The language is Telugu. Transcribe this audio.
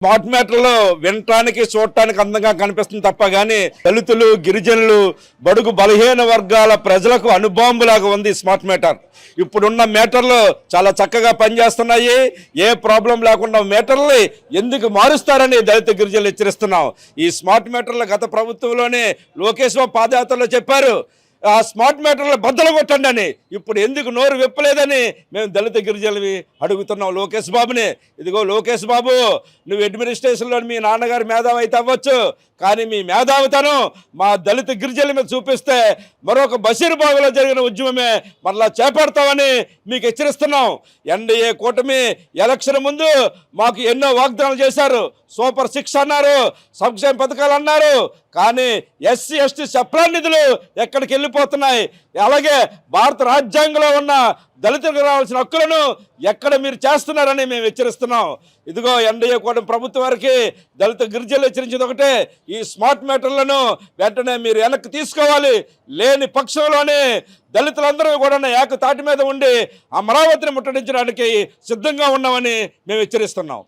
స్మార్ట్ మీటర్లు వినటానికి చూడటానికి అందంగా కనిపిస్తుంది తప్ప కానీ దళితులు గిరిజనులు బడుగు బలహీన వర్గాల ప్రజలకు అనుబాంబులాగా ఉంది స్మార్ట్ మీటర్. ఇప్పుడున్న మీటర్లు చాలా చక్కగా పనిచేస్తున్నాయి. ఏ ప్రాబ్లం లేకుండా మీటర్లు ఎందుకు మారుస్తారని దళిత గిరిజనులు హెచ్చరిస్తున్నాం. ఈ స్మార్ట్ మీటర్లు గత ప్రభుత్వంలోనే లోకేష్ బాబు పాదయాత్రలో చెప్పారు, ఆ స్మార్ట్ మీటర్లు బద్దలు కొట్టండి అని. ఇప్పుడు ఎందుకు నోరు విప్పలేదని మేము దళిత గిరిజనులు అడుగుతున్నాం లోకేష్ బాబుని. ఇదిగో లోకేష్ బాబు, నువ్వు అడ్మినిస్ట్రేషన్లో మీ నాన్నగారు మేధావి అయితే అవ్వచ్చు, కానీ మీ మేధావితనం మా దళిత గిరిజనుల మీద చూపిస్తే మరొక బషీర్బాగులో జరిగిన ఉద్యమమే మరలా చేపడతామని మీకు హెచ్చరిస్తున్నాం. ఎన్డీఏ కూటమి ఎలక్షన్ ముందు మాకు ఎన్నో వాగ్దానాలు చేశారు. సూపర్ 6 అన్నారు, సంక్షేమ పథకాలు అన్నారు, కానీ ఎస్సీ ఎస్టీ సప్లాన్ నిధులు ఎక్కడికి వెళ్ళిపోతున్నాయి? అలాగే భారత రాజ్యాంగంలో ఉన్న దళితులకు రావాల్సిన హక్కులను ఎక్కడ మీరు చేస్తున్నారని మేము హెచ్చరిస్తున్నాం. ఇదిగో ఎన్డీఏ కూటమి ప్రభుత్వం వారికి దళిత గిరిజనులు హెచ్చరించింది ఒకటే, ఈ స్మార్ట్ మీటర్లను వెంటనే మీరు వెనక్కి తీసుకోవాలి. లేని పక్షంలోనే దళితులందరూ కూడా ఏకతాటి మీద ఉండి అమరావతిని ముట్టడించడానికి సిద్ధంగా ఉన్నామని మేము హెచ్చరిస్తున్నాం.